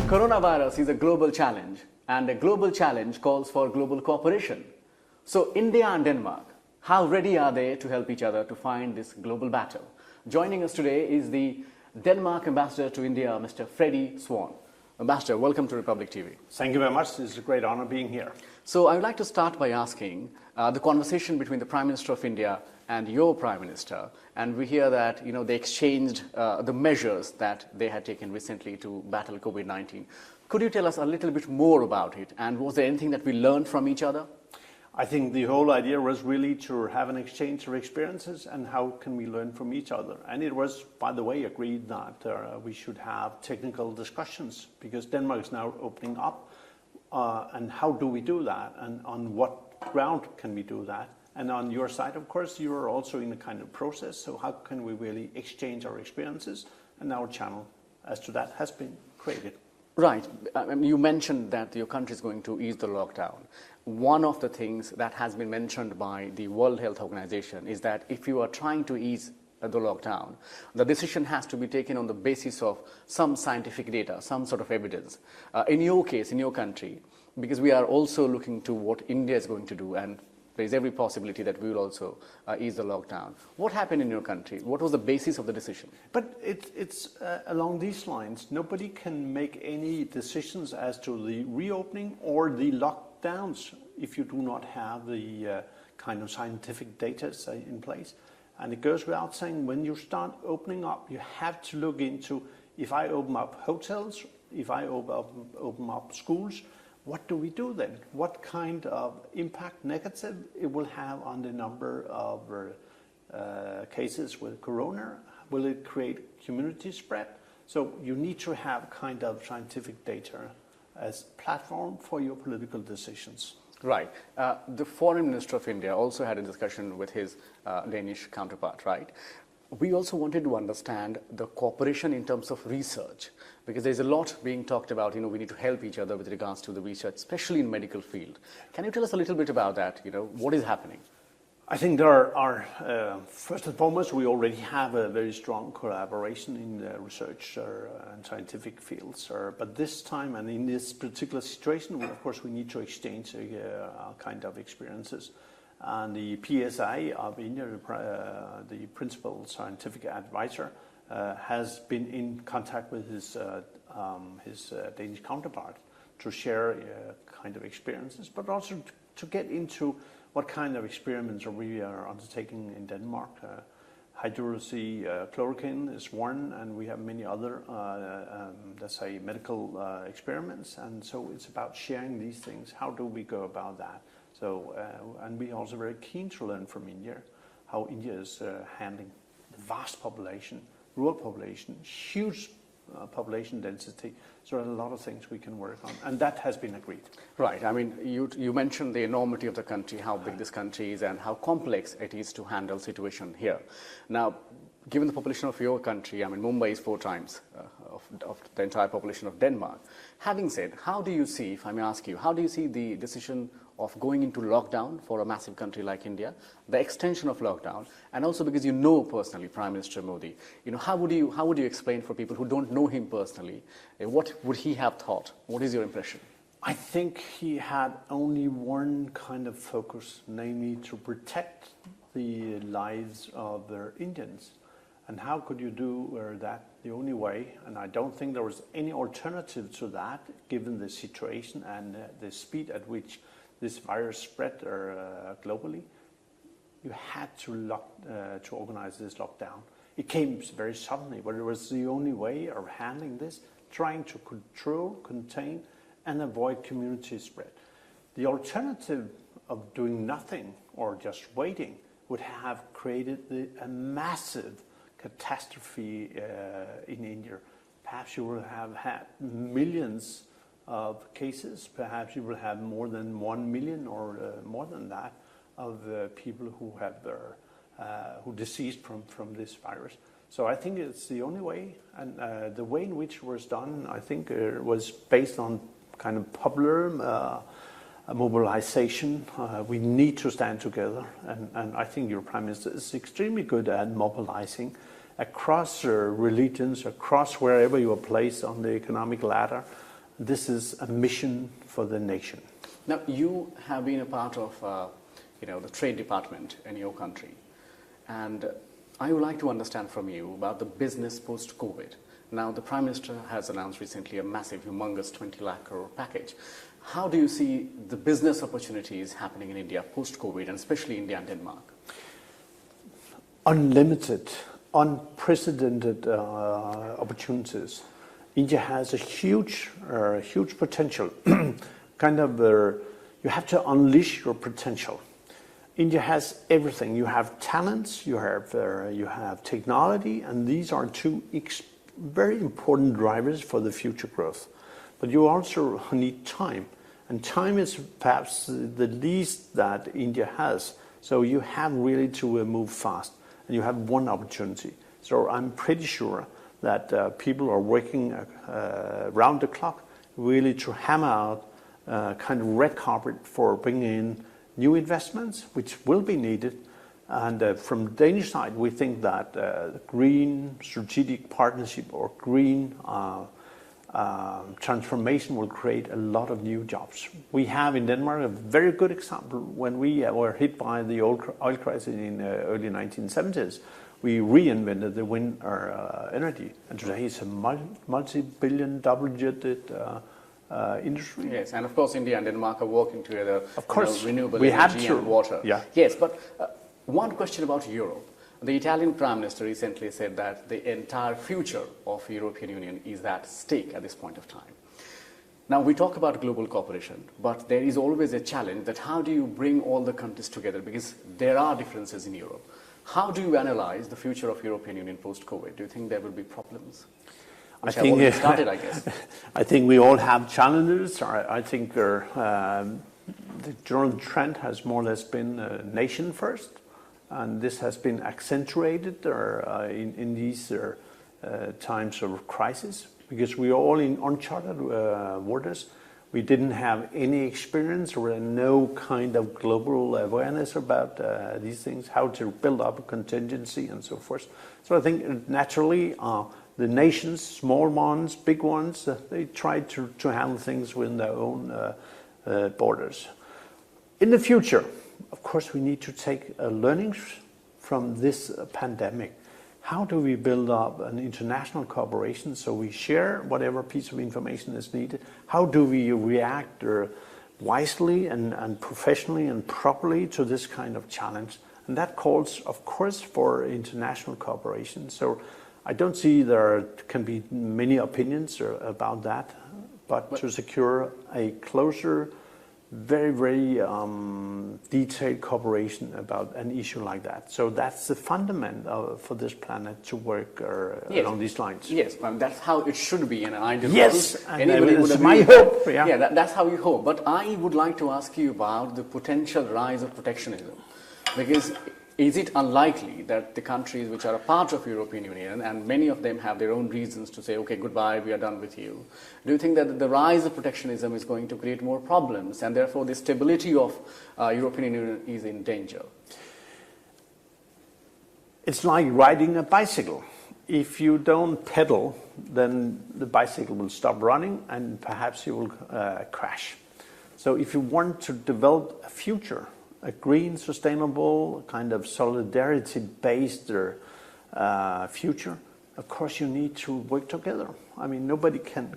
Coronavirus is a global challenge, and a global challenge calls for global cooperation. So India and Denmark, how ready are they to help each other to find this global battle? Joining us today is the Denmark Ambassador to India, Mr. Freddie Swan. Ambassador, welcome to Republic TV. Thank you very much. It's a great honor being here. So I would like to start by asking the conversation between the Prime Minister of India and your Prime Minister, and we hear that they exchanged the measures that they had taken recently to battle COVID-19. Could you tell us a little bit more about it, and was there anything that we learned from each other? I think the whole idea was really to have an exchange of experiences and how can we learn from each other. And it was, by the way, agreed that we should have technical discussions because Denmark is now opening up. And how do we do that? And on what ground can we do that? And on your side, of course, you are also in a kind of process. So how can we really exchange our experiences? And our channel as to that has been created. Right. You mentioned that your country is going to ease the lockdown. One of the things that has been mentioned by the World Health Organization is that if you are trying to ease the lockdown, the decision has to be taken on the basis of some scientific data, some sort of evidence. In your case, in your country, because we are also looking to what India is going to do, and there is every possibility that we will also ease the lockdown. What happened in your country? What was the basis of the decision? But it's along these lines. Nobody can make any decisions as to the reopening or the lockdowns if you do not have the kind of scientific data in place. And it goes without saying, when you start opening up, you have to look into, if I open up hotels, if I open up schools, what do we do then? What kind of impact, negative, it will have on the number of cases with corona? Will it create community spread? So you need to have kind of scientific data as platform for your political decisions. Right. The Foreign Minister of India also had a discussion with his Danish counterpart, right? We also wanted to understand the cooperation in terms of research, because there's a lot being talked about, we need to help each other with regards to the research, especially in medical field. Can you tell us a little bit about that? What is happening? I think there are, first and foremost, we already have a very strong collaboration in the research and scientific fields. But this time and in this particular situation, of course, we need to exchange kind of experiences. And the PSI of India, the principal scientific advisor, has been in contact with his Danish counterpart to share kind of experiences, but also to get into what kind of experiments we are undertaking in Denmark. Hydroxychloroquine is one, and we have many other, let's say, medical experiments. And so it's about sharing these things. How do we go about that? So, and we're also very keen to learn from India, how India is handling the vast population, rural population, huge population density. So there are a lot of things we can work on, and that has been agreed. Right. I mean, you mentioned the enormity of the country, how big this country is, and how complex it is to handle situation here. Now, given the population of your country, I mean, Mumbai is 4 times of the entire population of Denmark. Having said, how do you see, if I may ask you, how do you see the decision of going into lockdown for a massive country like India, the extension of lockdown, and also because you know personally Prime Minister Modi, how would you explain for people who don't know him personally, what would he have thought? What is your impression? I think he had only one kind of focus, namely to protect the lives of the Indians. And how could you do that? The only way, and I don't think there was any alternative to that, given the situation and the speed at which this virus spread globally, you had to organize this lockdown. It came very suddenly, but it was the only way of handling this, trying to control, contain, and avoid community spread. The alternative of doing nothing or just waiting would have created a massive catastrophe in India. Perhaps you will have had millions of cases. Perhaps you will have more than 1 million or more than that of people who have who deceased from this virus. So I think it's the only way, and the way in which it was done, I think, was based on kind of popular mobilization. We need to stand together, and I think your Prime Minister is extremely good at mobilizing across religions, across wherever you are placed on the economic ladder, This is a mission for the nation. Now, you have been a part of the trade department in your country, and I would like to understand from you about the business post-COVID. Now, the Prime Minister has announced recently a massive, humongous 20 lakh crore package. How do you see the business opportunities happening in India post-COVID, and especially India and Denmark? Unlimited, unprecedented opportunities. India has a huge potential. You have to unleash your potential. India has everything. You have talents, you have technology, and these are two very important drivers for the future growth. But you also need time, and time is perhaps the least that India has. So you have really to move fast, and you have one opportunity. So I'm pretty sure that people are working round the clock really to hammer out kind of red carpet for bringing in new investments, which will be needed. And from Danish side, we think that green strategic partnership or green transformation will create a lot of new jobs. We have in Denmark a very good example. When we were hit by the oil crisis in early 1970s, we reinvented the wind energy, and today it's a multi-billion, double-digit industry. Yes, and of course India and Denmark are working together. Of course, renewable we energy have to. And water. Yeah. Yes, but one question about Europe. The Italian Prime Minister recently said that the entire future of European Union is at stake at this point of time. Now, we talk about global cooperation, but there is always a challenge that how do you bring all the countries together, because there are differences in Europe. How do you analyze the future of European Union post-COVID? Do you think there will be problems? Which have already started, I guess. I think we all have challenges. I think the general trend has more or less been nation first, and this has been accentuated in these times of crisis, because we are all in uncharted waters. We didn't have any experience or no kind of global awareness about these things, how to build up a contingency and so forth. So I think naturally the nations, small ones, big ones, they try to handle things within their own borders. In the future, of course, we need to take learnings from this pandemic. How do we build up an international cooperation so we share whatever piece of information is needed? How do we react wisely and professionally and properly to this kind of challenge? And that calls, of course, for international cooperation. So I don't see there can be many opinions about that, but to secure a closer, very, very detailed cooperation about an issue like that. So that's the fundament for this planet to work along these lines. Yes, that's how it should be in an ideal world. Yes, anybody would agree. My hope. Yeah, that's how we hope. But I would like to ask you about the potential rise of protectionism, because is it unlikely that the countries which are a part of European Union, and many of them have their own reasons to say, okay, goodbye, we are done with you. Do you think that the rise of protectionism is going to create more problems, and therefore the stability of European Union is in danger? It's like riding a bicycle. If you don't pedal, then the bicycle will stop running and perhaps you will crash. So if you want to develop a future, a green, sustainable, kind of solidarity-based future, of course you need to work together. I mean, nobody can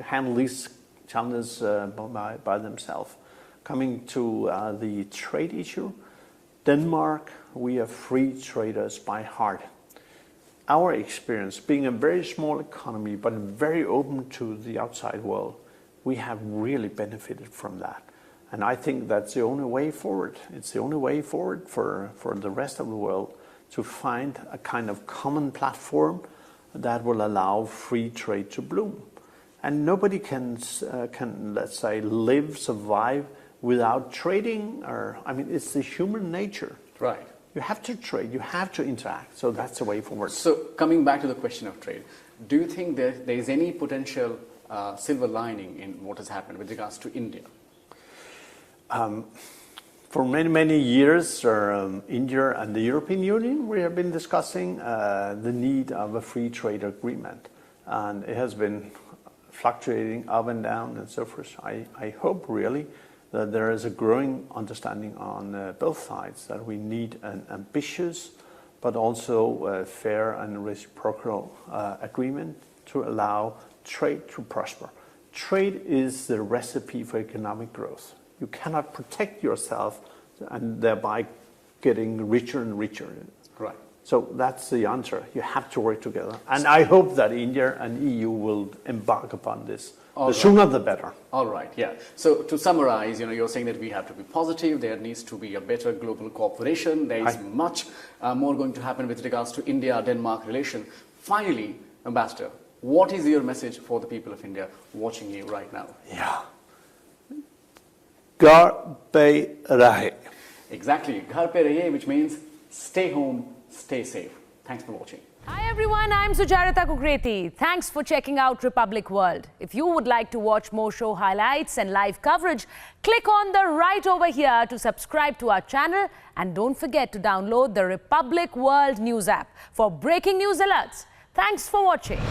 handle these challenges by themselves. Coming to the trade issue, Denmark, we are free traders by heart. Our experience, being a very small economy but very open to the outside world, we have really benefited from that. And I think that's the only way forward. It's the only way forward for the rest of the world to find a kind of common platform that will allow free trade to bloom. And nobody can let's say, survive without trading. It's the human nature. Right. You have to trade, you have to interact. So that's the way forward. So coming back to the question of trade, do you think there is any potential silver lining in what has happened with regards to India? For many, many years, India and the European Union, we have been discussing the need of a free trade agreement. And it has been fluctuating up and down and so forth. I hope really that there is a growing understanding on both sides that we need an ambitious but also fair and reciprocal agreement to allow trade to prosper. Trade is the recipe for economic growth. You cannot protect yourself and thereby getting richer and richer. Right. So that's the answer. You have to work together. And I hope that India and EU will embark upon this. The sooner the better. All right, yeah. So to summarize, you're saying that we have to be positive, there needs to be a better global cooperation, there is much more going to happen with regards to India-Denmark relation. Finally, Ambassador, what is your message for the people of India watching you right now? Yeah. Ghar pe rahe. Exactly. Ghar pe rahiye, which means stay home, stay safe. Thanks for watching. Hi everyone, I'm Sujarita Kukreti. Thanks for checking out Republic World. If you would like to watch more show highlights and live coverage, click on the right over here to subscribe to our channel, and don't forget to download the Republic World News app for breaking news alerts. Thanks for watching.